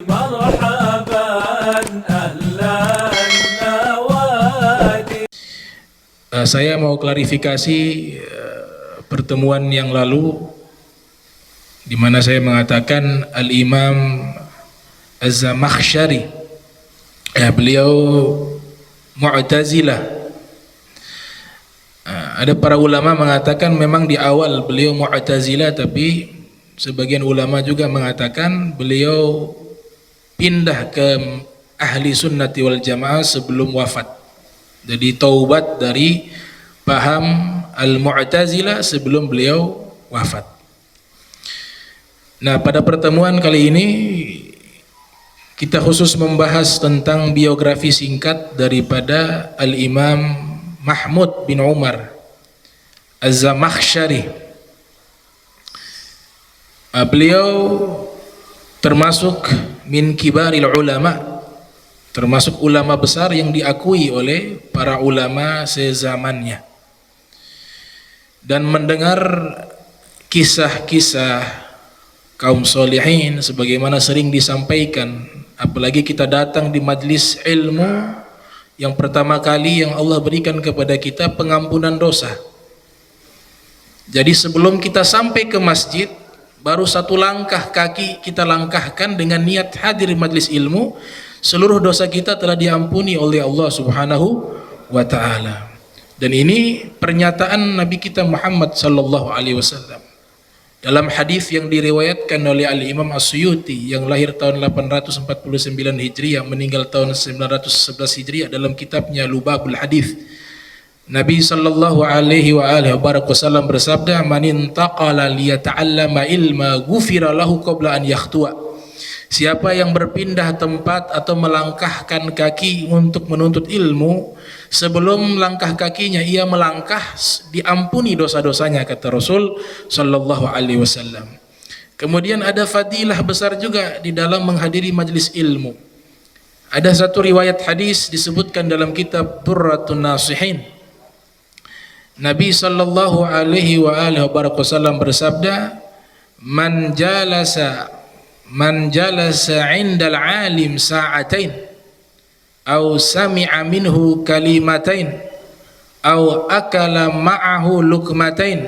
مرحبا أهلا النوادي. Saya mau klarifikasi pertemuan yang lalu di mana saya mengatakan Al-Imam Az-Zamakhsyari beliau Mu'tazilah. Ada para ulama mengatakan memang di awal beliau Mu'tazilah, tapi sebagian ulama juga mengatakan beliau pindah ke Ahli Sunnati wal Jamaah sebelum wafat. Jadi taubat dari paham Al-Mu'tazilah sebelum beliau wafat. Nah, pada pertemuan kali ini kita khusus membahas tentang biografi singkat daripada Al-Imam Mahmud bin Umar Az-Zamakhsyari. Beliau termasuk min kibaril ulama, termasuk ulama besar yang diakui oleh para ulama sezamannya. Dan mendengar kisah-kisah kaum solihin sebagaimana sering disampaikan, apalagi kita datang di majlis ilmu yang pertama kali yang Allah berikan kepada kita pengampunan dosa. Jadi sebelum kita sampai ke masjid, baru satu langkah kaki kita langkahkan dengan niat hadir majlis ilmu, seluruh dosa kita telah diampuni oleh Allah Subhanahu wa ta'ala. Dan ini pernyataan Nabi kita Muhammad sallallahu alaihi wasallam dalam hadis yang diriwayatkan oleh Al-Imam As-Suyuti yang lahir tahun 849 Hijriah, meninggal tahun 911 Hijriah, dalam kitabnya Lubabul Hadis. Nabi sallallahu alaihi wasallam bersabda, "Man intaqala liyata'allama ilma ghufira lahu qabla an yakhtua." Siapa yang berpindah tempat atau melangkahkan kaki untuk menuntut ilmu, sebelum langkah kakinya ia melangkah, diampuni dosa-dosanya, kata Rasul sallallahu alaihi wasallam. Kemudian ada fadilah besar juga di dalam menghadiri majlis ilmu. Ada satu riwayat hadis disebutkan dalam kitab Durratun Nasihin. Nabi sallallahu alaihi wasallam bersabda, "Man jalasa 'indal 'alim sa'atain aw sami'a minhu kalimatain aw akala ma'ahu luqmatain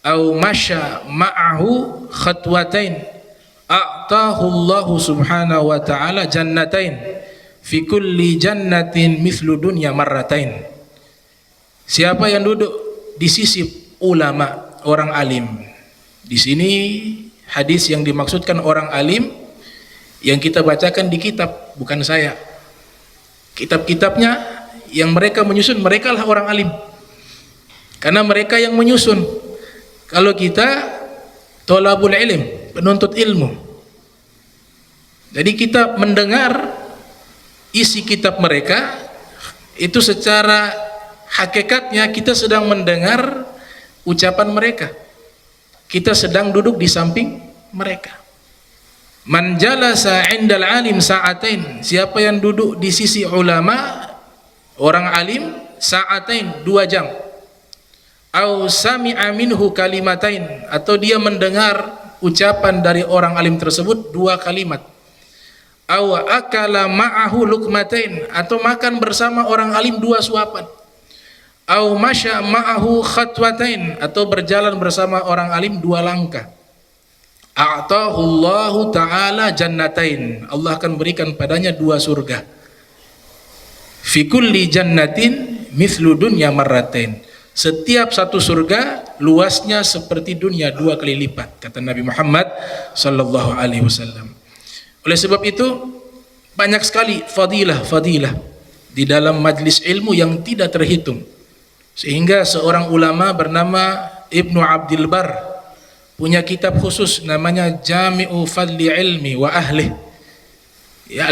aw masya ma'ahu khatwatain a'tahu Allahu subhanahu wa ta'ala jannatain fi kulli jannatin mithlu dunya marratain." Siapa yang duduk di sisi ulama, orang alim. Di sini hadis yang dimaksudkan orang alim yang kita bacakan di kitab, bukan saya. Kitab-kitabnya yang mereka menyusun, mereka lah orang alim, karena mereka yang menyusun. Kalau kita tolabul ilm, penuntut ilmu, jadi kita mendengar isi kitab mereka itu secara hakikatnya kita sedang mendengar ucapan mereka, kita sedang duduk di samping mereka. Man jalasa 'indal 'alim sa'atain, siapa yang duduk di sisi ulama, orang alim, sa'atain, 2 jam. Au sami'a minhu kalimatain, atau dia mendengar ucapan dari orang alim tersebut 2 kalimat. Au akala ma'ahu luqmatain, atau makan bersama orang alim 2 suapan. Au masya ma'ahu khatwatain, atau berjalan bersama orang alim 2 langkah. A'tahu Allahu ta'ala jannatain, Allah akan berikan padanya 2 surga. Fi kulli jannatin mithlu dunya marratain, setiap satu surga luasnya seperti dunia 2 kali lipat, kata Nabi Muhammad sallallahu alaihi wasallam. Oleh sebab itu banyak sekali fadilah-fadilah di dalam majlis ilmu yang tidak terhitung, sehingga seorang ulama bernama Ibnu Abdul Bar punya kitab khusus namanya Jami'u Fadli Ilmi wa Ahlih. Ya,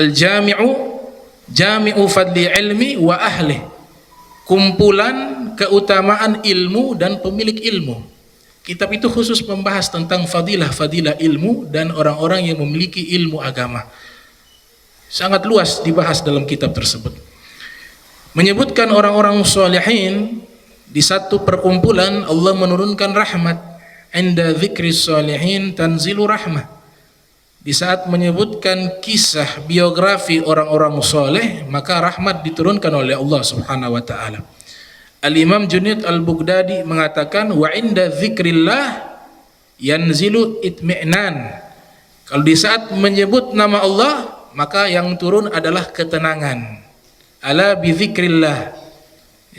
Jami'u Fadli Ilmi wa Ahlih, kumpulan keutamaan ilmu dan pemilik ilmu. Kitab itu khusus membahas tentang fadilah-fadilah ilmu dan orang-orang yang memiliki ilmu agama. Sangat luas dibahas dalam kitab tersebut. Menyebutkan orang-orang sholihin, di satu perkumpulan Allah menurunkan rahmat. Inda dzikris sholihin tanzilu rahmah. di saat menyebutkan kisah biografi orang-orang soleh, maka rahmat diturunkan oleh Allah Subhanahu wa taala. Al-Imam Junaid Al-Baghdadi mengatakan, wa inda dzikrillah yanzilu itmi'nan. Kalau di saat menyebut nama Allah, maka yang turun adalah ketenangan. Ala bi dzikrillah.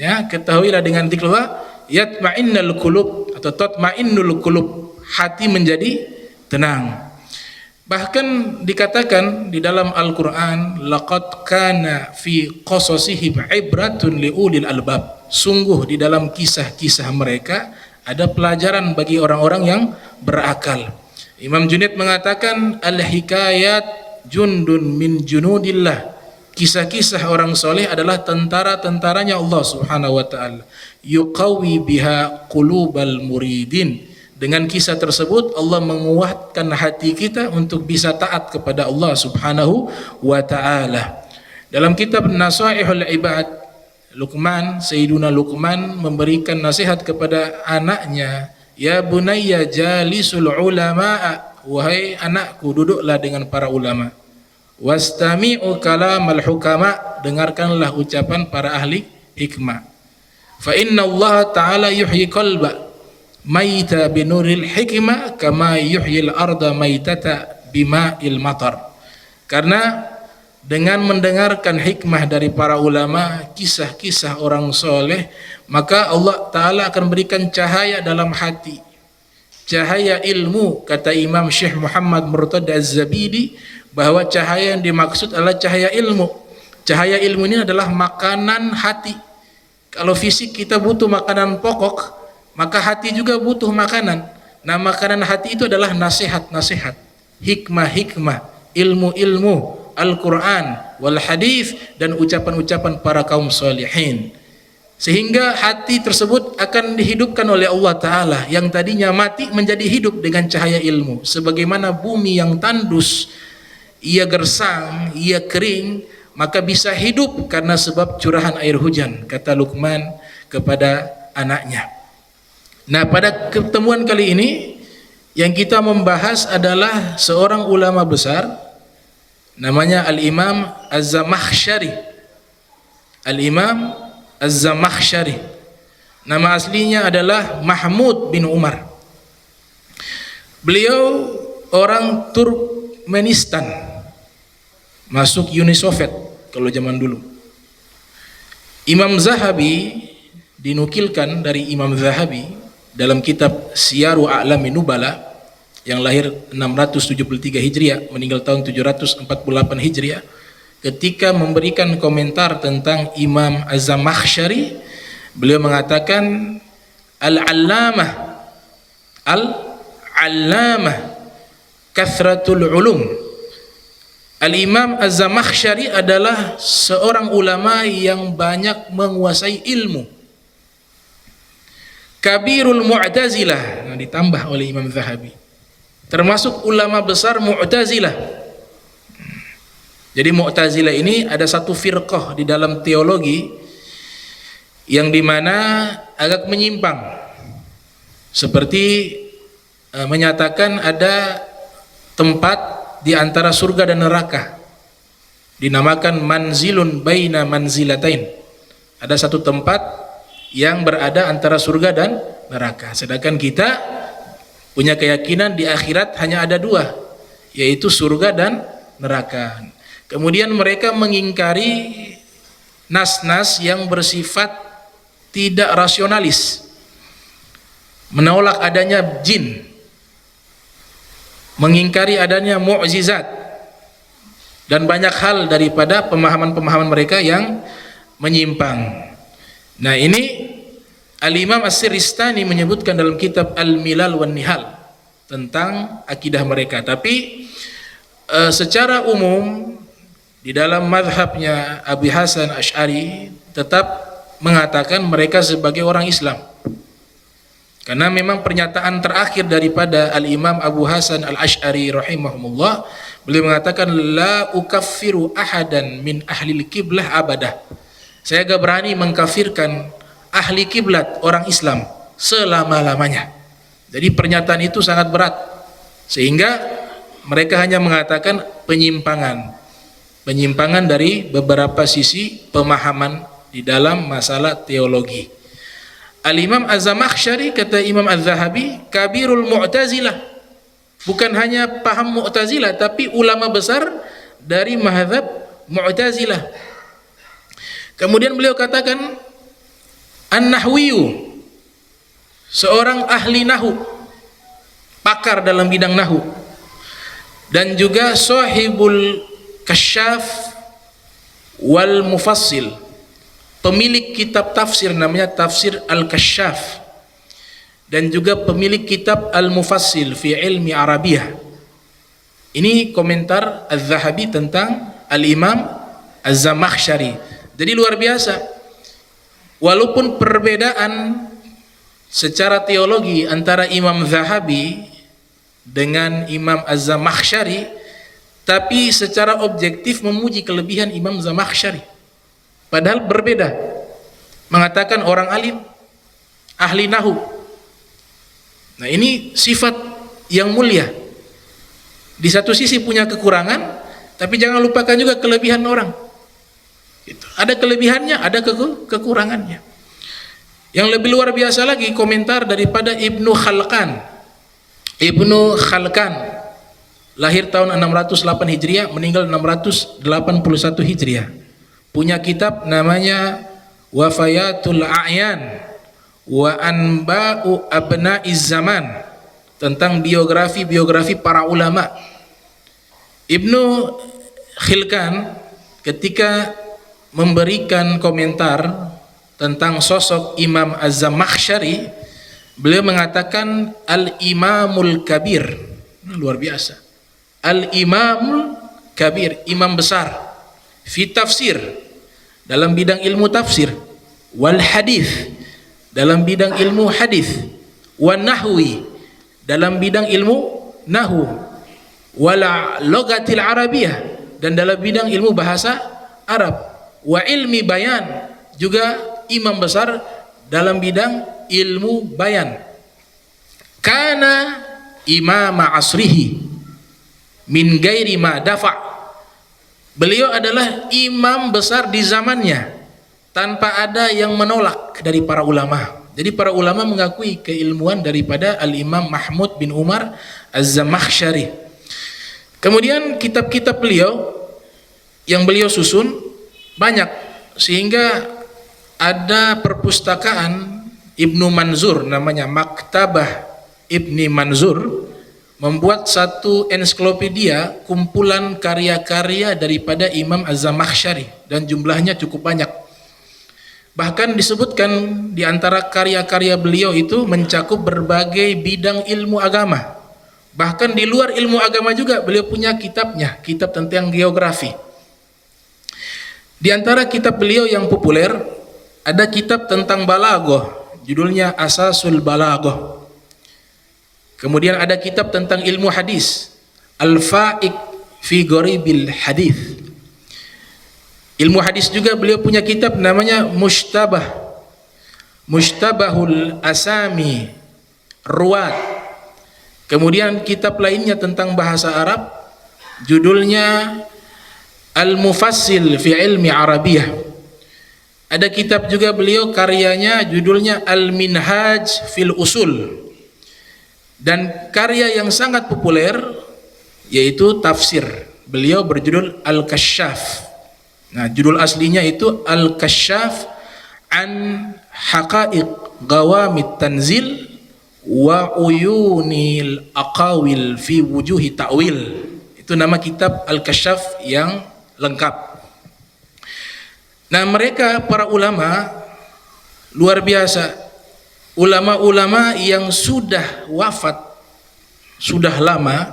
Ya, ketahuilah dengan zikrullah yatma'innal qulub atau tatma'innul qulub, hati menjadi tenang. Bahkan dikatakan di dalam Al-Qur'an, laqad kana fi qasasihim ibratun liulil albab. Sungguh di dalam kisah-kisah mereka ada pelajaran bagi orang-orang yang berakal. Imam Junaid mengatakan, al-hikayat jundun min junudillah. Kisah-kisah orang soleh adalah tentara-tentaranya Allah Subhanahu wa taala. Yuqawi biha qulubal muridin. Dengan kisah tersebut Allah menguatkan hati kita untuk bisa taat kepada Allah Subhanahu wa taala. Dalam kitab Nasaihul Ibad, Sayyiduna Luqman memberikan nasihat kepada anaknya, ya bunayya jalisul ulama, wahai anakku, duduklah dengan para ulama. Wastami'u kalamal hukama, dengarkanlah ucapan para ahli hikmah. Fa inna Allah ta'ala yuhyi qalba maita binuril hikmah kama yuhyil arda maitata bima'il matar. Karena dengan mendengarkan hikmah dari para ulama, kisah-kisah orang soleh, maka Allah Ta'ala akan berikan cahaya dalam hati, cahaya ilmu. Kata Imam Syekh Muhammad Murtada Az-Zabidi, bahwa cahaya yang dimaksud adalah cahaya ilmu. Cahaya ilmu ini adalah makanan hati. Kalau fisik kita butuh makanan pokok, maka hati juga butuh makanan. Nah, makanan hati itu adalah nasihat-nasihat, hikmah-hikmah, ilmu-ilmu, Al-Quran, wal hadis, dan ucapan-ucapan para kaum salihin. Sehingga hati tersebut akan dihidupkan oleh Allah Ta'ala, yang tadinya mati menjadi hidup dengan cahaya ilmu. Sebagaimana bumi yang tandus, ia gersang, ia kering, maka bisa hidup karena sebab curahan air hujan, kata Luqman kepada anaknya. Nah, pada pertemuan kali ini yang kita membahas adalah seorang ulama besar, namanya Al-Imam Az-Zamakhsyari. Al-Imam Az-Zamakhsyari. Nama aslinya adalah Mahmud bin Umar. Beliau orang Turkmenistan, masuk Uni Soviet kalau zaman dulu. Imam Zahabi dinukilkan dari Imam Zahabi dalam kitab Siyaru A'lami Nubala, yang lahir 673 Hijriah, meninggal tahun 748 Hijriah, ketika memberikan komentar tentang Imam Az-Zamakhsyari, beliau mengatakan, al-allamah kathratul ulum. Al-Imam Az-Zamakhsyari adalah seorang ulama yang banyak menguasai ilmu. Kabirul Mu'tazilah, ditambah oleh Imam Zahabi, termasuk ulama besar Mu'tazilah. Jadi Mu'tazilah ini ada satu firqah di dalam teologi yang dimana agak menyimpang, seperti menyatakan ada tempat di antara surga dan neraka, dinamakan manzilun baina manzilatain. Ada satu tempat yang berada antara surga dan neraka, sedangkan kita punya keyakinan di akhirat hanya ada dua, yaitu surga dan neraka. Kemudian mereka mengingkari nas-nas yang bersifat tidak rasionalis, menolak adanya jin, mengingkari adanya mukjizat, dan banyak hal daripada pemahaman-pemahaman mereka yang menyimpang. Nah, ini Al-Imam As-Siristani menyebutkan dalam kitab Al-Milal wan Nihal tentang akidah mereka. Tapi secara umum di dalam mazhabnya Abu Hasan Asy'ari tetap mengatakan mereka sebagai orang Islam. Karena memang pernyataan terakhir daripada Al-Imam Abu Hasan Al-Asy'ari rahimahumullah, beliau mengatakan, la ukaffiru ahadan min ahlil qiblah abadah. Saya gak berani mengkafirkan ahli kiblat orang Islam selama-lamanya. Jadi pernyataan itu sangat berat, sehingga Mereka hanya mengatakan penyimpangan dari beberapa sisi pemahaman di dalam masalah teologi. Al-Imam Az-Zamakhsyari, kata Imam Az-Zahabi, kabirul Mu'tazilah, bukan hanya paham Mu'tazilah tapi ulama besar dari mazhab Mu'tazilah. Kemudian beliau katakan An-Nahwiyu, seorang ahli nahu, pakar dalam bidang nahu, dan juga sahibul kasyaf wal mufassil, pemilik kitab tafsir namanya Tafsir Al-Kasyaf, dan juga pemilik kitab Al-Mufassil fi ilmi Arabiyah. Ini komentar Az-Zahabi tentang Al-Imam Az-Zamakhsyari. Jadi luar biasa, walaupun perbedaan secara teologi antara Imam Zahabi dengan Imam Az-Zamakhsyari, tapi secara objektif memuji kelebihan Imam Zamakhsyari. Padahal berbeda, mengatakan orang alim, ahli nahu. Nah, ini sifat yang mulia. Di satu sisi punya kekurangan, tapi jangan lupakan juga kelebihan orang. Gitu. Ada kelebihannya, ada kekurangannya. Yang lebih luar biasa lagi komentar daripada Ibnu Khalkan. Ibnu Khalkan lahir tahun 608 Hijriah, meninggal 681 Hijriah. Punya kitab namanya Wafayatul A'yan wa Anba'u Abna'iz Zaman, tentang biografi para ulama. Ibnu Khilkan ketika memberikan komentar tentang sosok Imam Az-Zamakhsyari, beliau mengatakan Al-Imamul Kabir. Luar biasa. Al-Imamul Kabir, imam besar, fi tafsir, dalam bidang ilmu tafsir, wal hadis, dalam bidang ilmu hadis, wan nahwi, dalam bidang ilmu nahu, wala logatil arabiyah, dan dalam bidang ilmu bahasa Arab, wa ilmi bayan, juga imam besar dalam bidang ilmu bayan. Kana imama asrihi min gairi ma dafa', beliau adalah imam besar di zamannya tanpa ada yang menolak dari para ulama. Jadi para ulama mengakui keilmuan daripada Al-Imam Mahmud bin Umar Az-Zamakhsyari. Kemudian kitab-kitab beliau yang beliau susun banyak, sehingga ada perpustakaan Ibnu Manzur, namanya Maktabah Ibni Manzur, membuat satu ensiklopedia kumpulan karya-karya daripada Imam Az-Zamakhsyari, dan jumlahnya cukup banyak. Bahkan disebutkan di antara karya-karya beliau itu mencakup berbagai bidang ilmu agama. Bahkan di luar ilmu agama juga beliau punya kitabnya, kitab tentang geografi. Di antara kitab beliau yang populer ada kitab tentang balaghah, judulnya Asasul Balaghah. Kemudian ada kitab tentang ilmu hadis, Al-Fa'iq fi Gharibil Hadis. Ilmu hadis juga beliau punya kitab namanya Mushtabahul Asami Ruwat. Kemudian kitab lainnya tentang bahasa Arab, judulnya Al-Mufassil fi Ilmi Arabiyah. Ada kitab juga beliau karyanya judulnya Al-Minhaj fil Usul. Dan karya yang sangat populer yaitu tafsir. Beliau berjudul Al-Kasyaf. Nah, judul aslinya itu Al-Kasyaf an Haqa'iq Ghawamit Tanzil wa Uyunil Aqawil fi Wujuhi Ta'wil. Itu nama kitab Al-Kasyaf yang lengkap. Nah, mereka para ulama luar biasa, ulama-ulama yang sudah wafat sudah lama,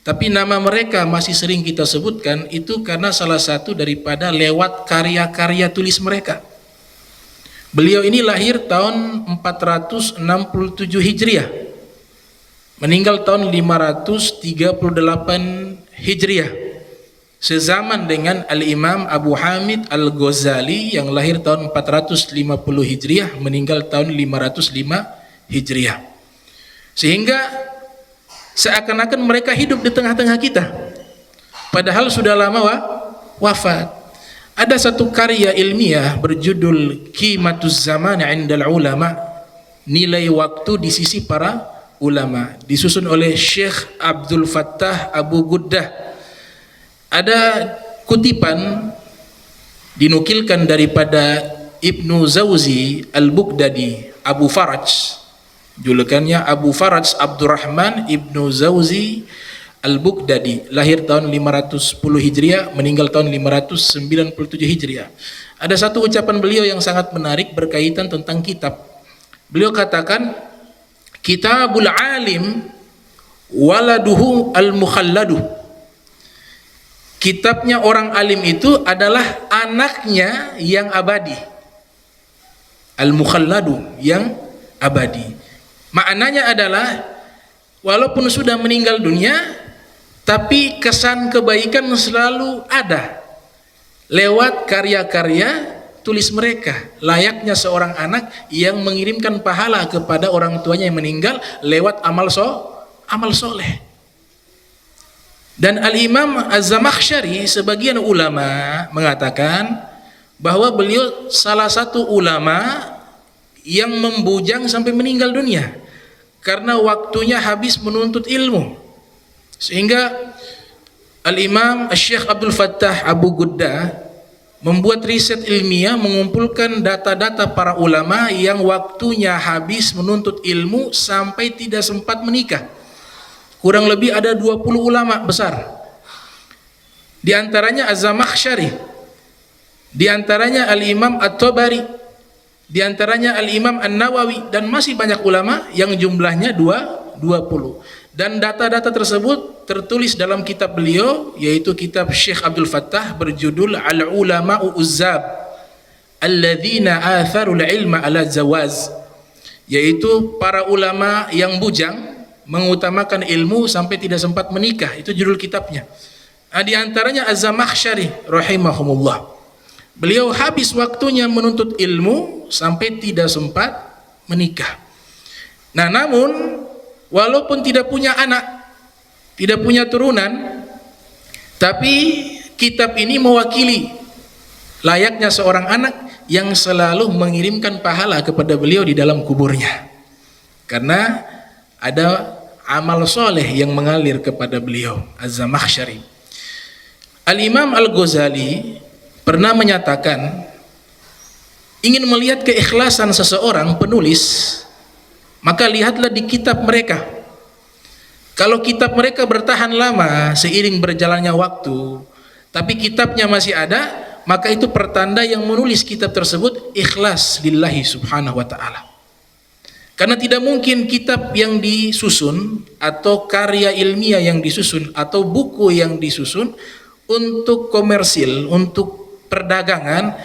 tapi nama mereka masih sering kita sebutkan, itu karena salah satu daripada lewat karya-karya tulis mereka. Beliau ini lahir tahun 467 Hijriah, meninggal tahun 538 Hijriah, sezaman dengan Al-Imam Abu Hamid Al-Ghazali yang lahir tahun 450 Hijriah, meninggal tahun 505 Hijriah. Sehingga seakan-akan mereka hidup di tengah-tengah kita, padahal sudah lama wafat. Ada satu karya ilmiah berjudul Qimatuz Zaman 'indal Ulama, nilai waktu di sisi para ulama, disusun oleh Syekh Abdul Fattah Abu Guddah. Ada kutipan dinukilkan daripada Ibnu Zawzi Al-Bughdadi, Abu Faraj, julukannya Abu Faraj Abdurrahman Ibnu Zawzi Al-Bughdadi, lahir tahun 510 Hijriah, meninggal tahun 597 Hijriah. Ada satu ucapan beliau yang sangat menarik berkaitan tentang kitab. Beliau katakan, kitabul alim waladuhu al-mukhalladu. Kitabnya orang alim itu adalah anaknya yang abadi. Al-mukhalladu, yang abadi. Maknanya adalah walaupun sudah meninggal dunia, tapi kesan kebaikan selalu ada lewat karya-karya tulis mereka, layaknya seorang anak yang mengirimkan pahala kepada orang tuanya yang meninggal lewat amal soleh. Dan Al-Imam Az-Zamakhsyari, sebagian ulama mengatakan bahwa beliau salah satu ulama yang membujang sampai meninggal dunia karena waktunya habis menuntut ilmu. Sehingga Al-Imam Syekh Abdul Fattah Abu Guddah membuat riset ilmiah, mengumpulkan data-data para ulama yang waktunya habis menuntut ilmu sampai tidak sempat menikah. Kurang lebih ada 20 ulama besar. Di antaranya Az-Zamakhsyari, di antaranya Al-Imam At-Tabari, di antaranya Al-Imam An-Nawawi, dan masih banyak ulama yang jumlahnya 20. Dan data-data tersebut tertulis dalam kitab beliau, yaitu kitab Syekh Abdul Fattah berjudul Al-Ulama'u Uzzab Alladzina Atharul Ilma ala Zawaz, yaitu para ulama yang bujang mengutamakan ilmu sampai tidak sempat menikah. Itu judul kitabnya. Di antaranya Az-Zamakhsyari rahimahumullah. Beliau habis waktunya menuntut ilmu sampai tidak sempat menikah. Nah, namun walaupun tidak punya anak, tidak punya turunan, tapi kitab ini mewakili layaknya seorang anak yang selalu mengirimkan pahala kepada beliau di dalam kuburnya, karena ada amal soleh yang mengalir kepada beliau. Az-Zamakhsyari. Al-Imam Al-Ghazali pernah menyatakan, ingin melihat keikhlasan seseorang penulis, maka lihatlah di kitab mereka. Kalau kitab mereka bertahan lama seiring berjalannya waktu, tapi kitabnya masih ada, maka itu pertanda yang menulis kitab tersebut ikhlas lillahi subhanahu wa ta'ala. Karena tidak mungkin kitab yang disusun atau karya ilmiah yang disusun atau buku yang disusun untuk komersil, untuk perdagangan,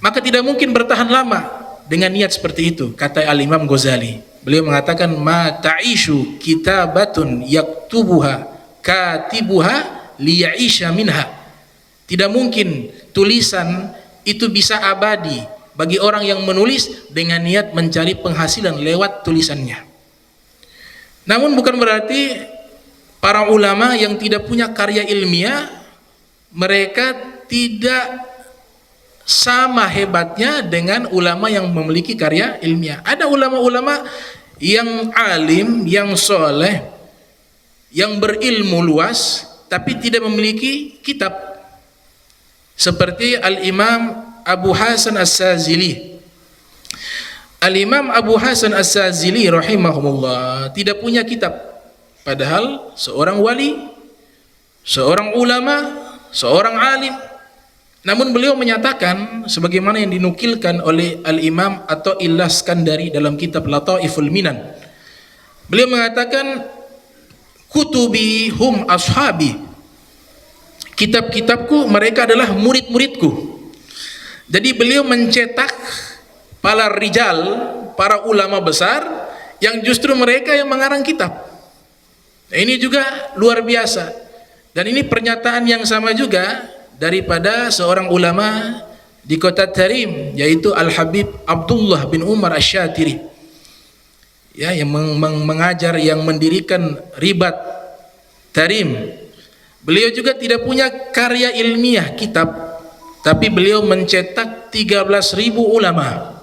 maka tidak mungkin bertahan lama dengan niat seperti itu. Kata Al-Imam Ghazali, beliau mengatakan, ma ta'ishu kitabatun yaktubuha katibuha liya'isha minha. Tidak mungkin tulisan itu bisa abadi bagi orang yang menulis dengan niat mencari penghasilan lewat tulisannya. Namun bukan berarti para ulama yang tidak punya karya ilmiah mereka tidak sama hebatnya dengan ulama yang memiliki karya ilmiah. Ada ulama-ulama yang alim, yang soleh, yang berilmu luas, tapi tidak memiliki kitab. Seperti Al-Imam Abu Hasan As-Sazili. Al-Imam Abu Hasan As-Sazili rahimahumullah tidak punya kitab, padahal seorang wali, seorang ulama, seorang alim. Namun beliau menyatakan, sebagaimana yang dinukilkan oleh Al-Imam Atha'illah Skandari dalam kitab Lataiful Minan, beliau mengatakan, kutubi hum ashabi, kitab-kitabku mereka adalah murid-muridku. Jadi beliau mencetak para rijal, para ulama besar yang justru mereka yang mengarang kitab. Nah, ini juga luar biasa. Dan ini pernyataan yang sama juga daripada seorang ulama di kota Tarim, yaitu Al-Habib Abdullah bin Umar Asy-Syatiri, ya, yang mengajar, yang mendirikan Ribat Tarim. Beliau juga tidak punya karya ilmiah kitab, tapi beliau mencetak 13.000 ulama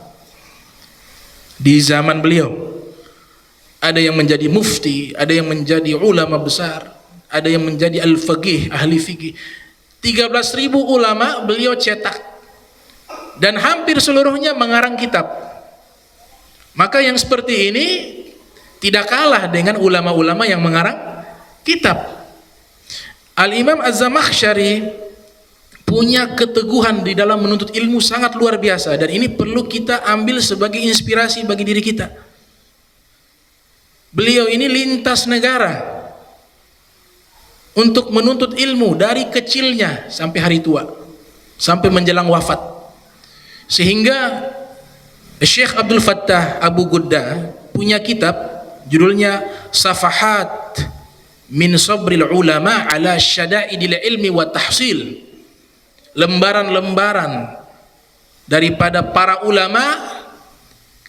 di zaman beliau. Ada yang menjadi mufti, ada yang menjadi ulama besar, ada yang menjadi al-faqih, ahli fikih. 13.000 ulama beliau cetak, dan hampir seluruhnya mengarang kitab. Maka yang seperti ini tidak kalah dengan ulama-ulama yang mengarang kitab. Al-Imam Az-Zamakhsyari punya keteguhan di dalam menuntut ilmu sangat luar biasa, dan ini perlu kita ambil sebagai inspirasi bagi diri kita. Beliau ini lintas negara untuk menuntut ilmu dari kecilnya sampai hari tua, sampai menjelang wafat. Sehingga Syekh Abdul Fattah Abu Gudda punya kitab judulnya Safahat min Sabril Ulama ala Syada'idil Ilmi wa Tahsil. Lembaran-lembaran daripada para ulama,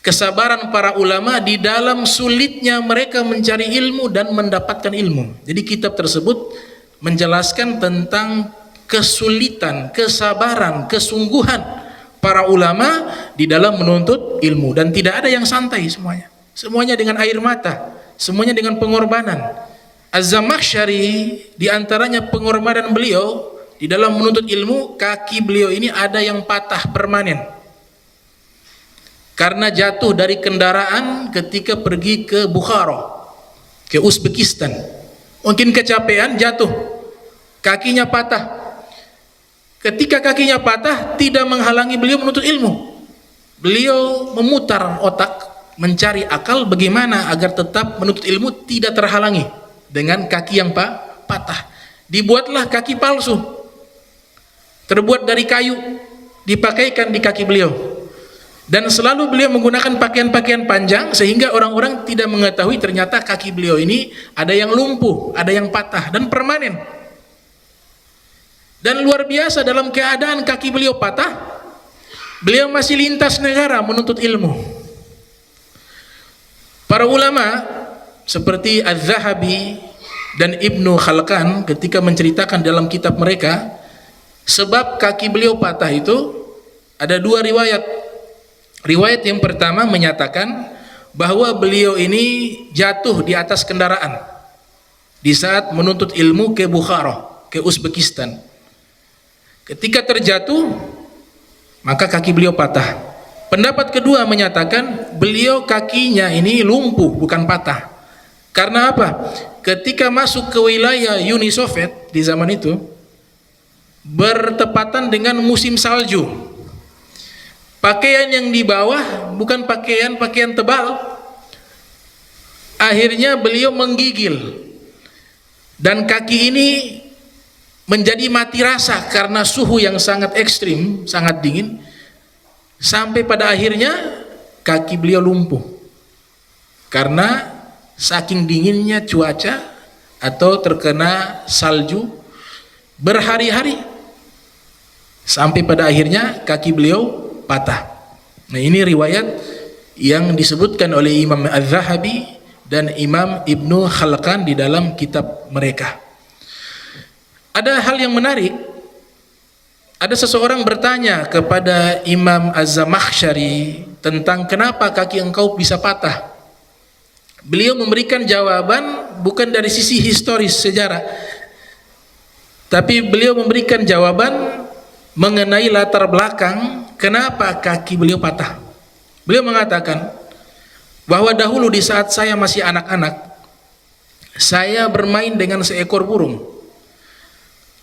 kesabaran para ulama di dalam sulitnya mereka mencari ilmu dan mendapatkan ilmu. Jadi kitab tersebut menjelaskan tentang kesulitan, kesabaran, kesungguhan para ulama di dalam menuntut ilmu, dan tidak ada yang santai, semuanya dengan air mata, semuanya dengan pengorbanan. Az-Zamakhsyari di antaranya pengorbanan beliau di dalam menuntut ilmu, kaki beliau ini ada yang patah permanen karena jatuh dari kendaraan ketika pergi ke Bukhara, ke Uzbekistan. Mungkin kecapean, jatuh, kakinya patah. Ketika kakinya patah, tidak menghalangi beliau menuntut ilmu. Beliau memutar otak, mencari akal bagaimana agar tetap menuntut ilmu tidak terhalangi dengan kaki yang patah. Dibuatlah kaki palsu, terbuat dari kayu, dipakaikan di kaki beliau. Dan selalu beliau menggunakan pakaian-pakaian panjang sehingga orang-orang tidak mengetahui ternyata kaki beliau ini ada yang lumpuh, ada yang patah dan permanen. Dan luar biasa, dalam keadaan kaki beliau patah, beliau masih lintas negara menuntut ilmu. Para ulama seperti Az-Zahabi dan Ibnu Khalkan ketika menceritakan dalam kitab mereka sebab kaki beliau patah itu, ada dua riwayat. Riwayat yang pertama menyatakan bahwa beliau ini jatuh di atas kendaraan di saat menuntut ilmu ke Bukhara, ke Uzbekistan. Ketika terjatuh, maka kaki beliau patah. Pendapat kedua menyatakan beliau kakinya ini lumpuh, bukan patah. Karena apa? Ketika masuk ke wilayah Uni Soviet di zaman itu, bertepatan dengan musim salju. Pakaian yang di bawah bukan pakaian tebal. Akhirnya beliau menggigil, dan kaki ini menjadi mati rasa karena suhu yang sangat ekstrim, sangat dingin, sampai pada akhirnya kaki beliau lumpuh karena saking dinginnya cuaca atau terkena salju berhari-hari, sampai pada akhirnya kaki beliau patah. Nah, ini riwayat yang disebutkan oleh Imam Az-Zahabi dan Imam Ibnu Khalkan di dalam kitab mereka. Ada hal yang menarik. Ada seseorang bertanya kepada Imam Az-Zamakhsyari tentang kenapa kaki engkau bisa patah. Beliau memberikan jawaban bukan dari sisi historis sejarah, tapi beliau memberikan jawaban mengenai latar belakang kenapa kaki beliau patah. Beliau mengatakan bahwa dahulu di saat saya masih anak-anak, saya bermain dengan seekor burung.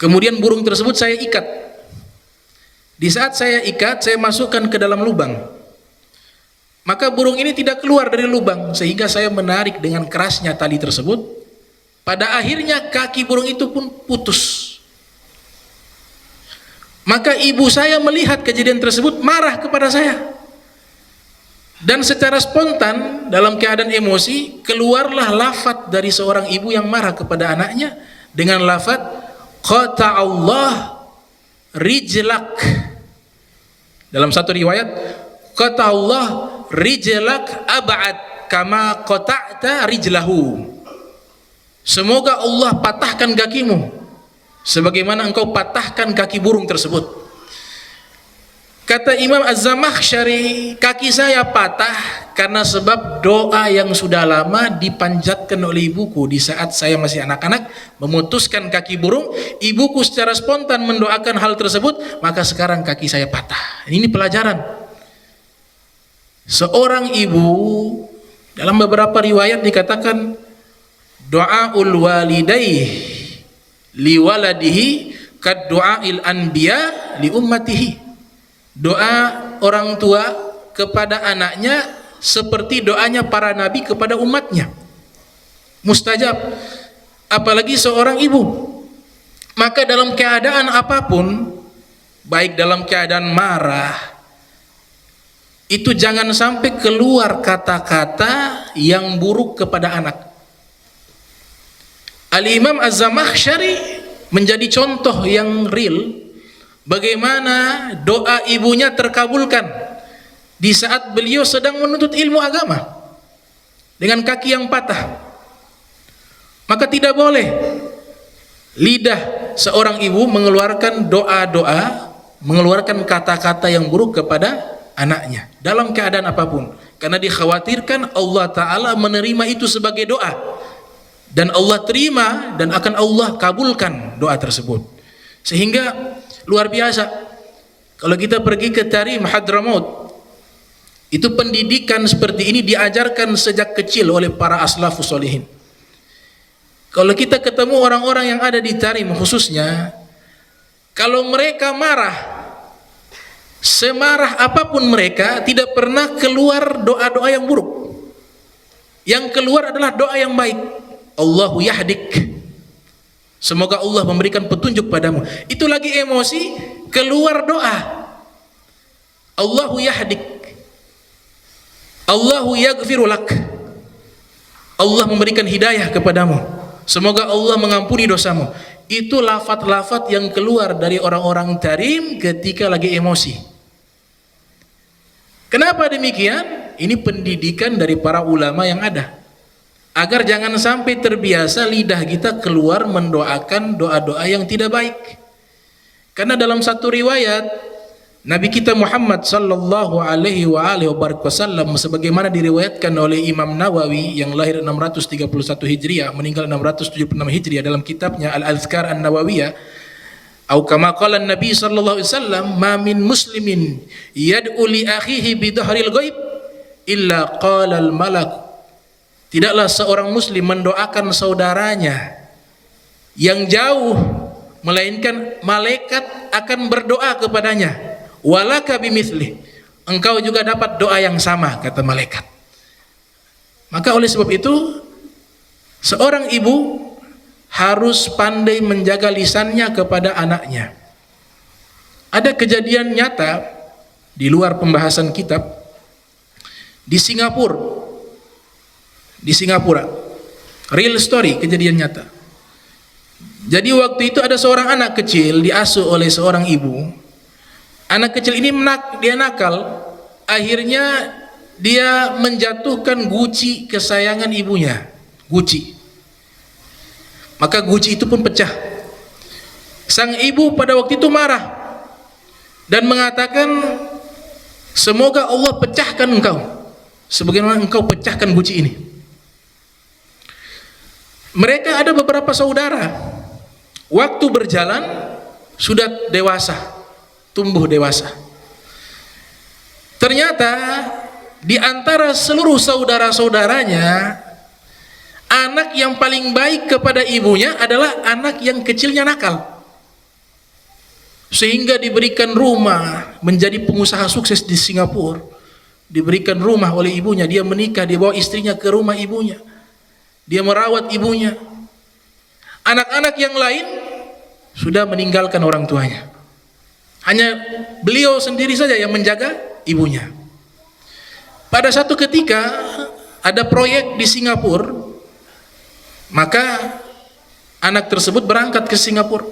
Kemudian burung tersebut saya ikat. Di saat saya ikat, saya masukkan ke dalam lubang. Maka burung ini tidak keluar dari lubang, sehingga saya menarik dengan kerasnya tali tersebut. Pada akhirnya kaki burung itu pun putus. Maka ibu saya melihat kejadian tersebut, marah kepada saya, dan secara spontan dalam keadaan emosi keluarlah lafaz dari seorang ibu yang marah kepada anaknya dengan lafaz qata Allah rijlak. Dalam satu riwayat qata Allah rijlak ab'ad, kama qata'ta rijlahu. Semoga Allah patahkan kakimu sebagaimana engkau patahkan kaki burung tersebut. Kata Imam Az-Zamakhsyari, kaki saya patah karena sebab doa yang sudah lama dipanjatkan oleh ibuku di saat saya masih anak-anak, memutuskan kaki burung. Ibuku secara spontan mendoakan hal tersebut, maka sekarang kaki saya patah. Ini pelajaran. Seorang ibu, dalam beberapa riwayat dikatakan doaul walidaih liwaladihi kad doail anbiya li ummatihi. Doa orang tua kepada anaknya seperti doanya para nabi kepada umatnya, mustajab. Apalagi seorang ibu. Maka dalam keadaan apapun, baik dalam keadaan marah, itu jangan sampai keluar kata-kata yang buruk kepada anak. Al-Imam Az-Zamakhsyari menjadi contoh yang real bagaimana doa ibunya terkabulkan di saat beliau sedang menuntut ilmu agama dengan kaki yang patah. Maka tidak boleh lidah seorang ibu mengeluarkan doa-doa, mengeluarkan kata-kata yang buruk kepada anaknya dalam keadaan apapun, karena dikhawatirkan Allah Ta'ala menerima itu sebagai doa, dan Allah terima dan akan Allah kabulkan doa tersebut. Sehingga luar biasa kalau kita pergi ke Tarim Hadramaut, itu pendidikan seperti ini diajarkan sejak kecil oleh para aslafus sholihin. Kalau kita ketemu orang-orang yang ada di Tarim khususnya, kalau mereka marah, semarah apapun mereka, tidak pernah keluar doa-doa yang buruk. Yang keluar adalah doa yang baik. Allahu yahdik, semoga Allah memberikan petunjuk padamu. Itu lagi emosi, keluar doa Allahu yahdik, Allahu yaghfirulak, Allah memberikan hidayah kepadamu, semoga Allah mengampuni dosamu. Itu lafaz-lafaz yang keluar dari orang-orang Tarim ketika lagi emosi. Kenapa demikian? Ini pendidikan dari para ulama yang ada, agar jangan sampai terbiasa lidah kita keluar mendoakan doa-doa yang tidak baik. Karena dalam satu riwayat Nabi kita Muhammad sallallahu alaihi wasallam, sebagaimana diriwayatkan oleh Imam Nawawi yang lahir 631 Hijriah meninggal 676 Hijriah dalam kitabnya Al-Azkar An-Nawawiyah, atau kama qala Nabi sallallahu alaihi wasallam, ma min muslimin yad'u li akhihi bi dhahril ghaib illa qala al-malak. Tidaklah seorang muslim mendoakan saudaranya yang jauh, melainkan malaikat akan berdoa kepadanya. Walaka bimithli, engkau juga dapat doa yang sama, kata malaikat. Maka oleh sebab itu, seorang ibu harus pandai menjaga lisannya kepada anaknya. Ada kejadian nyata di luar pembahasan kitab di Singapura, real story, kejadian nyata. Jadi waktu itu ada seorang anak kecil diasuh oleh seorang ibu. Anak kecil ini dia nakal, akhirnya dia menjatuhkan guci kesayangan ibunya, guci. Maka guci itu pun pecah. Sang ibu pada waktu itu marah dan mengatakan, semoga Allah pecahkan engkau sebagaimana engkau pecahkan guci ini. Mereka ada beberapa saudara, waktu berjalan sudah dewasa, tumbuh dewasa. Ternyata di antara seluruh saudara-saudaranya, anak yang paling baik kepada ibunya adalah anak yang kecilnya nakal, sehingga diberikan rumah, menjadi pengusaha sukses di Singapura. Diberikan rumah oleh ibunya, dia menikah, dia bawa istrinya ke rumah ibunya, dia merawat ibunya. Anak-anak yang lain sudah meninggalkan orang tuanya, hanya beliau sendiri saja yang menjaga ibunya. Pada satu ketika ada proyek di Singapura, maka anak tersebut berangkat ke Singapura.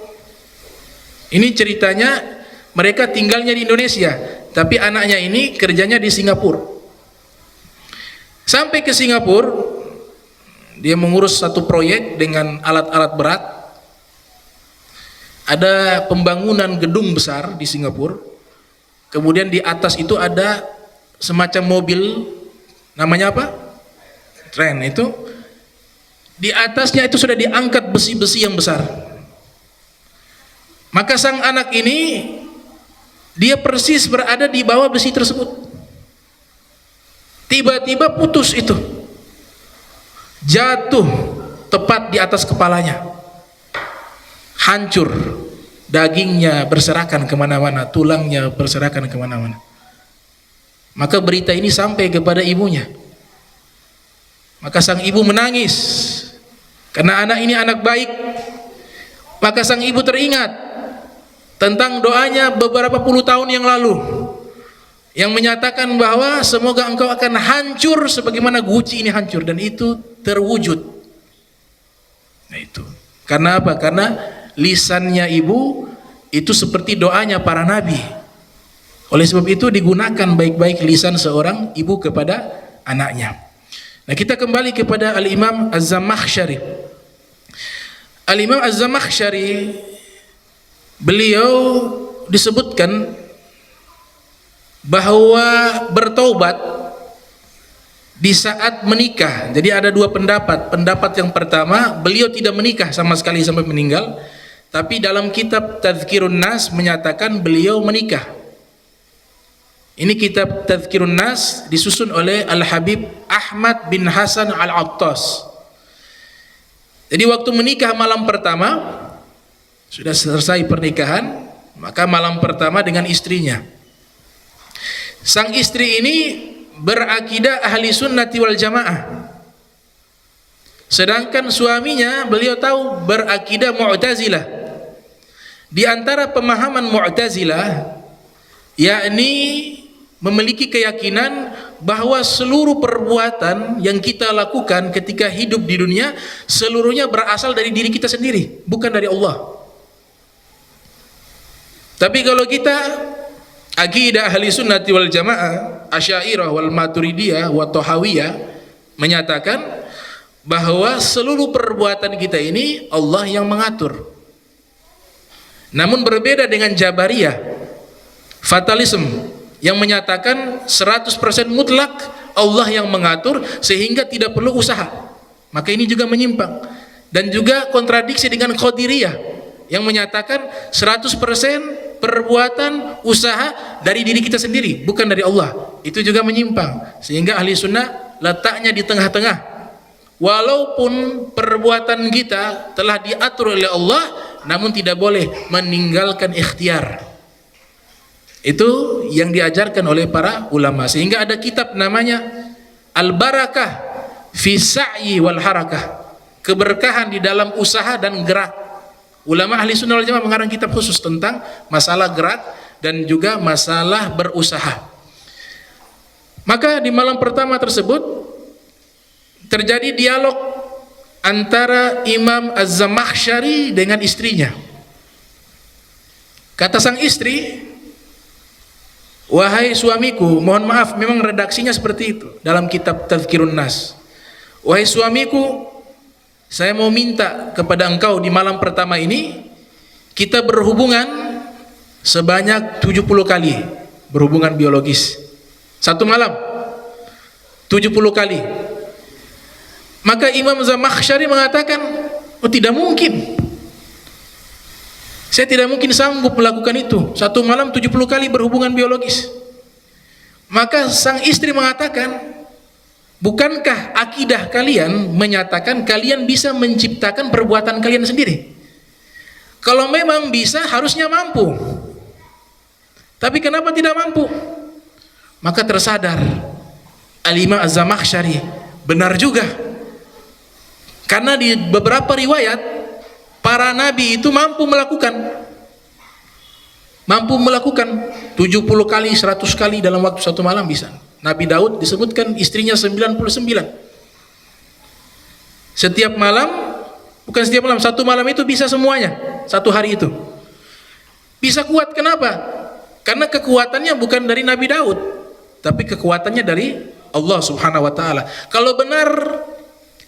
Ini ceritanya, mereka tinggalnya di Indonesia, tapi anaknya ini kerjanya di Singapura. Sampai ke Singapura, dia mengurus satu proyek dengan alat-alat berat. Ada pembangunan gedung besar di Singapura. Kemudian di atas itu ada semacam mobil, namanya apa? Tren itu. Di atasnya itu sudah diangkat besi-besi yang besar. Maka sang anak ini, dia persis berada di bawah besi tersebut. Tiba-tiba putus itu, jatuh tepat di atas kepalanya, hancur, dagingnya berserakan kemana-mana, tulangnya berserakan kemana-mana. Maka berita ini sampai kepada ibunya. Maka sang ibu menangis, karena anak ini anak baik. Maka sang ibu teringat tentang doanya beberapa puluh tahun yang lalu, yang menyatakan bahwa semoga engkau akan hancur sebagaimana guci ini hancur, dan itu terwujud. Nah itu karena apa? Karena lisannya ibu itu seperti doanya para nabi. Oleh sebab itu digunakan baik-baik lisan seorang ibu kepada anaknya. Nah, kita kembali kepada Al-Imam Az-Zamakhsyari. Al-Imam Az-Zamakhsyari, beliau disebutkan bahwa bertaubat di saat menikah. Jadi ada dua pendapat. Pendapat yang pertama, beliau tidak menikah sama sekali sampai meninggal, tapi dalam kitab Tadhkirun Nas menyatakan beliau menikah. Ini kitab Tadhkirun Nas disusun oleh Al-Habib Ahmad bin Hasan Al-Attas. Jadi waktu menikah malam pertama, sudah selesai pernikahan, maka malam pertama dengan istrinya. Sang istri ini berakidah ahli sunnati wal jamaah, sedangkan suaminya beliau tahu berakidah mu'tazilah. Di antara pemahaman mu'tazilah, yakni memiliki keyakinan bahwa seluruh perbuatan yang kita lakukan ketika hidup di dunia seluruhnya berasal dari diri kita sendiri, bukan dari Allah. Tapi kalau kita akidah ahli sunnati wal jamaah, Asy'ariyah wal Maturidiyah wa Thahawiyah menyatakan bahwa seluruh perbuatan kita ini Allah yang mengatur. Namun berbeda dengan Jabariyah, fatalism, yang menyatakan 100% mutlak Allah yang mengatur sehingga tidak perlu usaha. Maka ini juga menyimpang dan juga kontradiksi dengan Qadiriyah yang menyatakan 100% perbuatan usaha dari diri kita sendiri, bukan dari Allah. Itu juga menyimpang, sehingga ahli sunnah letaknya di tengah-tengah. Walaupun perbuatan kita telah diatur oleh Allah, namun tidak boleh meninggalkan ikhtiar. Itu yang diajarkan oleh para ulama, sehingga ada kitab namanya Al-Barakah fi Sa'yi wal Harakah, keberkahan di dalam usaha dan gerak. Ulama ahli sunnah wal jamaah mengarang kitab khusus tentang masalah gerak dan juga masalah berusaha. Maka di malam pertama tersebut terjadi dialog antara Imam Az-Zamakhsyari dengan istrinya. Kata sang istri, wahai suamiku, mohon maaf, memang redaksinya seperti itu dalam kitab Tadhkirun Nas. Wahai suamiku, saya mau minta kepada engkau di malam pertama ini kita berhubungan sebanyak 70 kali, berhubungan biologis satu malam 70 kali. Maka Imam Zamakhsyari mengatakan, oh tidak mungkin, saya tidak mungkin sanggup melakukan itu, satu malam 70 kali berhubungan biologis. Maka sang istri mengatakan, bukankah akidah kalian menyatakan kalian bisa menciptakan perbuatan kalian sendiri? Kalau memang bisa, harusnya mampu. Tapi kenapa tidak mampu? Maka tersadar Al-Imam Az-Zamakhsyari, benar juga. Karena di beberapa riwayat para nabi itu mampu melakukan 70 kali, 100 kali dalam waktu satu malam bisa. Nabi Daud disebutkan istrinya 99. Setiap malam, bukan setiap malam, satu malam itu bisa semuanya, satu hari itu. Bisa kuat, kenapa? Karena kekuatannya bukan dari Nabi Daud, tapi kekuatannya dari Allah Subhanahu wa taala. Kalau benar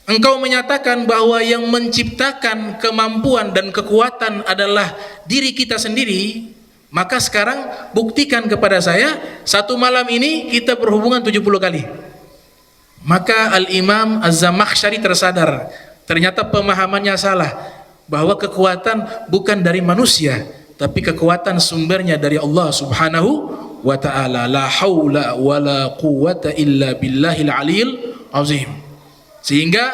engkau menyatakan bahwa yang menciptakan kemampuan dan kekuatan adalah diri kita sendiri, maka sekarang buktikan kepada saya, satu malam ini kita berhubungan 70 kali. Maka Al-Imam Az-Zamakhsyari tersadar, ternyata pemahamannya salah, bahwa kekuatan bukan dari manusia, tapi kekuatan sumbernya dari Allah Subhanahu wa ta'ala. La haula wa la quwwata illa billahil aliyil azim. Sehingga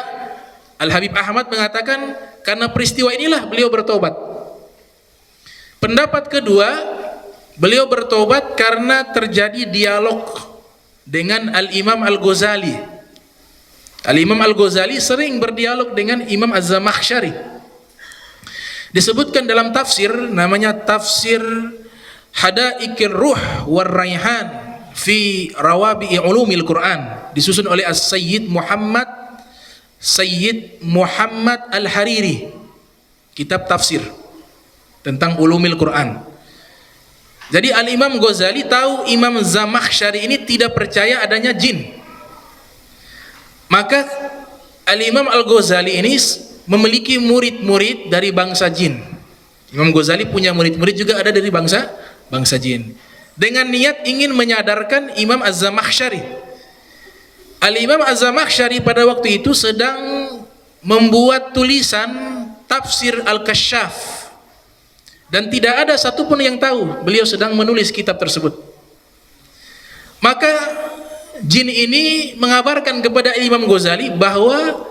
Al-Habib Ahmad mengatakan, karena peristiwa inilah beliau bertobat. Pendapat kedua, beliau bertobat karena terjadi dialog dengan Al-Imam Al-Ghazali. Al-Imam Al-Ghazali sering berdialog dengan Imam Az-Zamakhsyari. Disebutkan dalam tafsir, namanya Tafsir Hadaikir Ruh war Raihan fi Rawabi'i Ulumil Quran, disusun oleh As-Sayyid Muhammad Al-Hariri. Kitab tafsir tentang ulumil Quran. Jadi Al-Imam Ghazali tahu Imam Zamakhsyari ini tidak percaya adanya jin. Maka Al-Imam Al-Ghazali ini memiliki murid-murid dari bangsa jin. Imam Ghazali punya murid-murid juga ada dari bangsa jin. Dengan niat ingin menyadarkan Imam Az-Zamakhsyari. Al-Imam Az-Zamakhsyari pada waktu itu sedang membuat tulisan Tafsir Al-Kasyaf, dan tidak ada satupun yang tahu beliau sedang menulis kitab tersebut. Maka jin ini mengabarkan kepada Imam Ghazali bahwa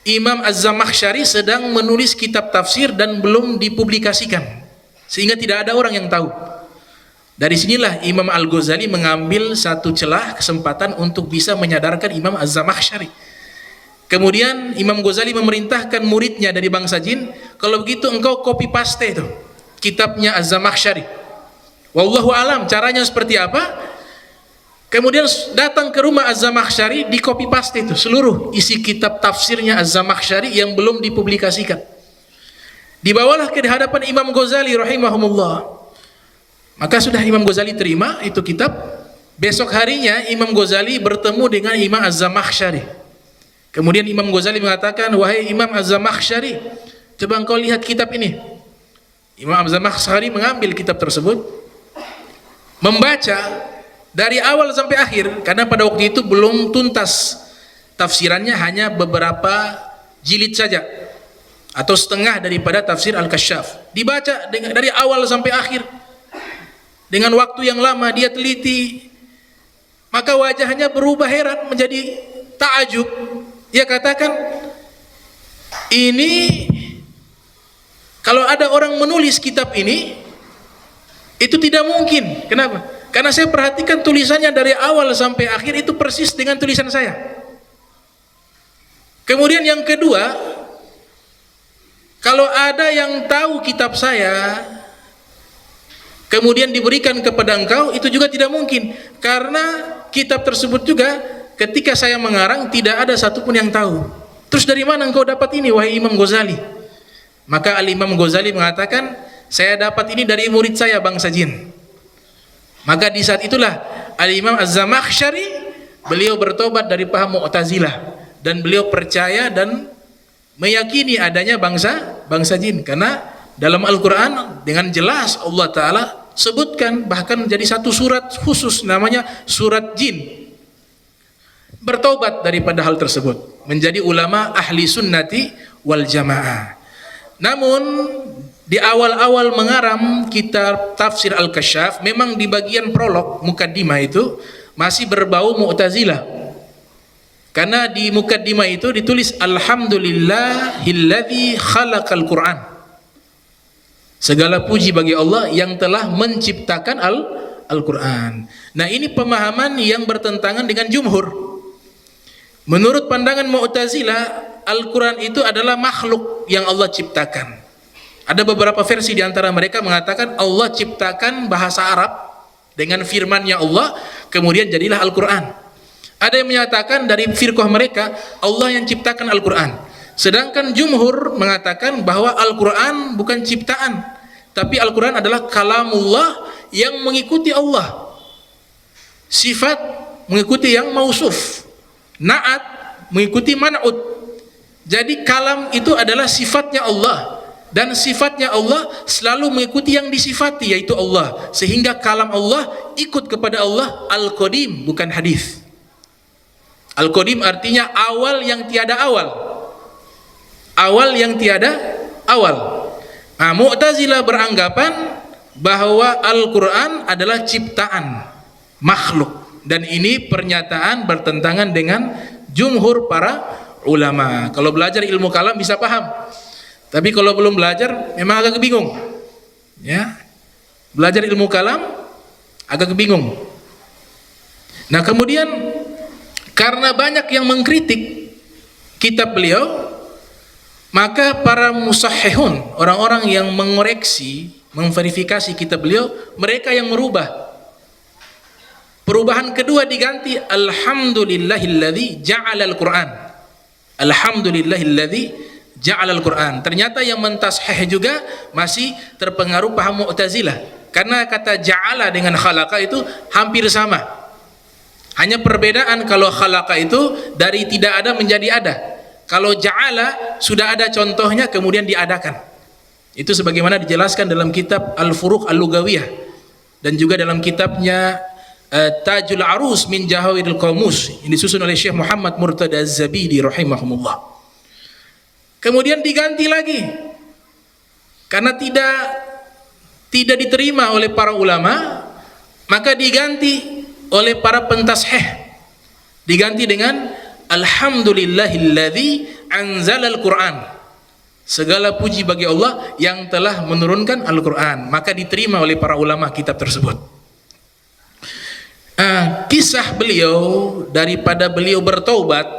Imam Az-Zamakhsyari sedang menulis kitab tafsir dan belum dipublikasikan, sehingga tidak ada orang yang tahu. Dari sinilah Imam Al-Ghazali mengambil satu celah kesempatan untuk bisa menyadarkan Imam Az-Zamakhsyari. Kemudian Imam Ghazali memerintahkan muridnya dari bangsa jin, kalau begitu engkau copy paste itu kitabnya Az-Zamakhsyari. Wallahu alam caranya seperti apa. Kemudian datang ke rumah Az-Zamakhsyari, di copy paste itu seluruh isi kitab tafsirnya Az-Zamakhsyari yang belum dipublikasikan. Dibawalah ke hadapan Imam Ghazali rahimahumullah. Maka sudah Imam Ghazali terima itu kitab. Besok harinya Imam Ghazali bertemu dengan Imam Az-Zamakhsyari. Kemudian Imam Ghazali mengatakan, wahai Imam Az-Zamakhsyari, coba engkau lihat kitab ini. Imam Az-Zamakhsyari mengambil kitab tersebut, membaca dari awal sampai akhir, karena pada waktu itu belum tuntas tafsirannya, hanya beberapa jilid saja atau setengah daripada tafsir Al-Kasyaf. Dibaca dari awal sampai akhir dengan waktu yang lama, dia teliti. Maka wajahnya berubah heran menjadi ta'ajub. Dia katakan, ini kalau ada orang menulis kitab ini, itu tidak mungkin. Kenapa? Karena saya perhatikan tulisannya dari awal sampai akhir itu persis dengan tulisan saya. Kemudian yang kedua, kalau ada yang tahu kitab saya kemudian diberikan kepada engkau, itu juga tidak mungkin. Karena kitab tersebut juga ketika saya mengarang tidak ada satupun yang tahu. Terus dari mana engkau dapat ini, wahai Imam Ghazali? Maka Al-Imam Ghazali mengatakan, saya dapat ini dari murid saya bangsa jin. Maka di saat itulah Al-Imam Az-Zamakhsyari, beliau bertobat dari paham Mu'tazilah, dan beliau percaya dan meyakini adanya bangsa jin. Karena dalam Al-Quran dengan jelas Allah Ta'ala sebutkan, bahkan menjadi satu surat khusus namanya surat jin. Bertobat daripada hal tersebut, menjadi ulama ahli sunnati wal jamaah. Namun di awal-awal mengarang kitab tafsir Al-Kasyaf, memang di bagian prolog, mukaddimah itu masih berbau Mu'tazilah. Karena di mukaddimah itu ditulis Alhamdulillahilladzi khalaqal Qur'an. Segala puji bagi Allah yang telah menciptakan Al-Quran. Nah, ini pemahaman yang bertentangan dengan jumhur. Menurut pandangan Mu'tazilah, Al-Quran itu adalah makhluk yang Allah ciptakan. Ada beberapa versi di antara mereka mengatakan Allah ciptakan bahasa Arab dengan firman-Nya Allah, kemudian jadilah Al-Quran. Ada yang menyatakan dari firqah mereka Allah yang ciptakan Al-Quran. Sedangkan jumhur mengatakan bahwa Al-Quran bukan ciptaan, tapi Al-Quran adalah kalamullah yang mengikuti Allah. Sifat mengikuti yang mausuf, na'at mengikuti man'ut. Jadi kalam itu adalah sifatnya Allah, dan sifatnya Allah selalu mengikuti yang disifati, yaitu Allah, sehingga kalam Allah ikut kepada Allah. Al-Qadim bukan hadis. Al-Qadim artinya awal yang tiada awal, awal yang tiada awal. Nah, Mu'tazilah beranggapan bahwa Al-Quran adalah ciptaan makhluk, dan ini pernyataan bertentangan dengan jumhur para ulama. Kalau belajar ilmu kalam bisa paham, tapi kalau belum belajar memang agak bingung. Ya, belajar ilmu kalam agak bingung. Nah, kemudian karena banyak yang mengkritik kitab beliau, maka para musahhihun, orang-orang yang mengoreksi, memverifikasi kitab beliau, mereka yang merubah. Perubahan kedua diganti alhamdulillahilladzi ja'alal Qur'an. Alhamdulillahilladzi ja'alal Qur'an. Ternyata yang mentashih juga masih terpengaruh paham Mu'tazilah, karena kata ja'ala dengan khalaqa itu hampir sama. Hanya perbedaan, kalau khalaqa itu dari tidak ada menjadi ada. Kalau ja'ala sudah ada contohnya kemudian diadakan. Itu sebagaimana dijelaskan dalam kitab Al-Furuq Al-Lugawiyah, dan juga dalam kitabnya Tajul Arus min Jahawiril Qamus, yang disusun oleh Syekh Muhammad Murtada Az-Zabidi rahimahumullah. Kemudian diganti lagi karena tidak diterima oleh para ulama, maka diganti oleh para pentashih, diganti dengan alhamdulillahilladzi anzalal Qur'an. Segala puji bagi Allah yang telah menurunkan Al-Quran. Maka diterima oleh para ulama kitab tersebut. Kisah beliau, daripada beliau bertaubat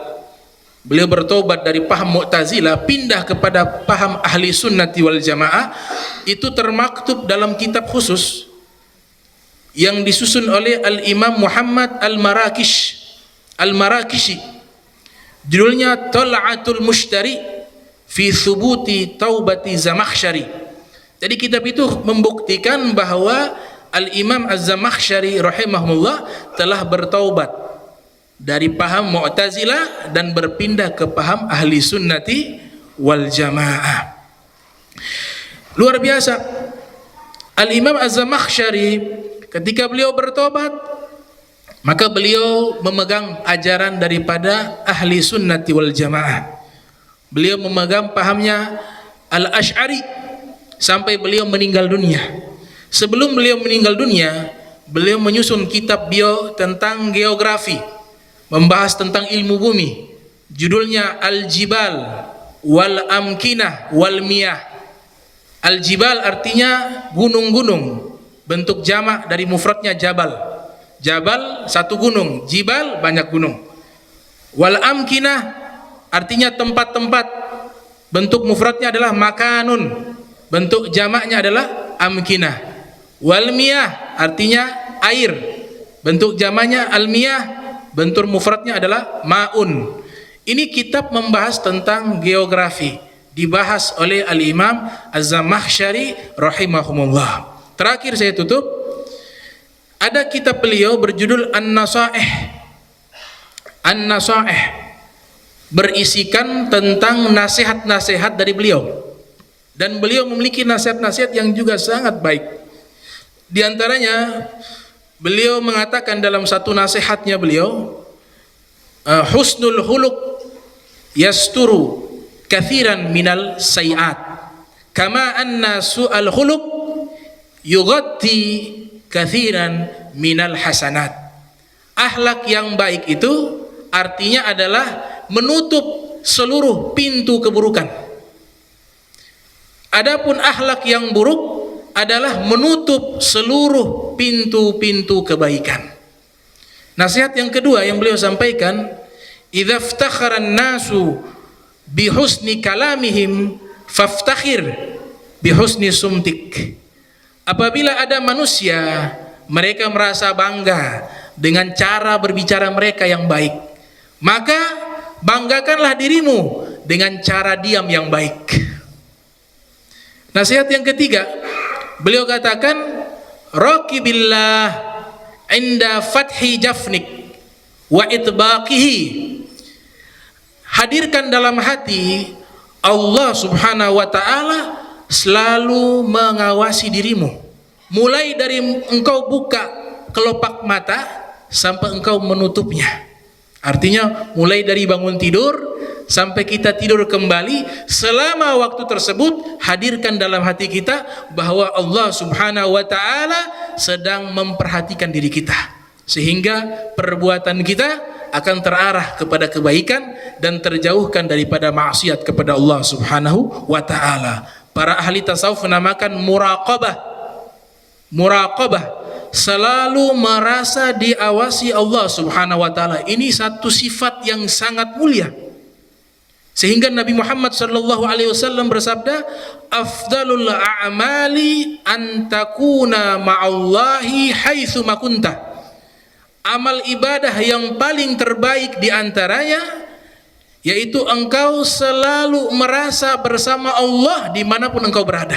dari paham Mu'tazilah pindah kepada paham ahli sunnati wal jamaah, itu termaktub dalam kitab khusus yang disusun oleh Al-Imam Muhammad Al-Marakishi, judulnya Tal'atul Mushtari fi Thubuti Taubati Zamakhsyari. Jadi kitab itu membuktikan bahwa Al-Imam Az-Zamakhsyari rahimahullah telah bertaubat dari paham Mu'tazilah dan berpindah ke paham ahli sunnati wal jamaah. Luar biasa. Al-Imam Az-Zamakhsyari ketika beliau bertobat, maka beliau memegang ajaran daripada ahli sunnati wal jamaah. Beliau memegang pahamnya Al-Asy'ari sampai beliau meninggal dunia. Sebelum beliau meninggal dunia, beliau menyusun kitab beliau tentang geografi, membahas tentang ilmu bumi. Judulnya Al-Jibal wal Amkinah wal Miyah. Al-Jibal artinya gunung-gunung, bentuk jamak dari mufradnya jabal. Jabal satu gunung, jibal banyak gunung. Wal amkinah artinya tempat-tempat, bentuk mufradnya adalah makanun, bentuk jamaknya adalah amkinah. Wal miyah artinya air, bentuk jamaknya al miyah, bentuk mufradnya adalah maun. Ini kitab membahas tentang geografi, dibahas oleh Al-Imam Az-Zamakhsyari rahimahumullah. Terakhir saya tutup, ada kitab beliau berjudul An-Nasaih. An-Nasaih berisikan tentang nasihat-nasihat dari beliau, dan beliau memiliki nasihat-nasihat yang juga sangat baik. Di antaranya beliau mengatakan dalam satu nasihatnya beliau, husnul khuluq yasturu kathiran minal sayiat, kama anna su'al khuluq yughatti kathiran minal hasanat. Akhlak yang baik itu artinya adalah menutup seluruh pintu keburukan. Adapun akhlak yang buruk adalah menutup seluruh pintu-pintu kebaikan. Nasihat yang kedua yang beliau sampaikan, idza iftakhara an-nasu bi husni kalamihim faftakhir bi husni sumtik. Apabila ada manusia, mereka merasa bangga dengan cara berbicara mereka yang baik, maka banggakanlah dirimu dengan cara diam yang baik. Nasihat yang ketiga, beliau katakan, raqibillah inda fathi jafnik wa itbaqihi. Hadirkan dalam hati Allah Subhanahu wa ta'ala selalu mengawasi dirimu, mulai dari engkau buka kelopak mata sampai engkau menutupnya. Artinya mulai dari bangun tidur sampai kita tidur kembali, selama waktu tersebut hadirkan dalam hati kita bahwa Allah Subhanahu wa ta'ala sedang memperhatikan diri kita, sehingga perbuatan kita akan terarah kepada kebaikan dan terjauhkan daripada maksiat kepada Allah Subhanahu wa ta'ala. Para ahli tasawuf menamakan muraqabah. Muraqabah, selalu merasa diawasi Allah Subhanahu wa ta'ala. Ini satu sifat yang sangat mulia, sehingga Nabi Muhammad sallallahu alaihi wasallam bersabda, afdalul a'mali an takuna ma'allahi haitsu ma kunta. Amal ibadah yang paling terbaik di antaranya yaitu engkau selalu merasa bersama Allah dimanapun engkau berada.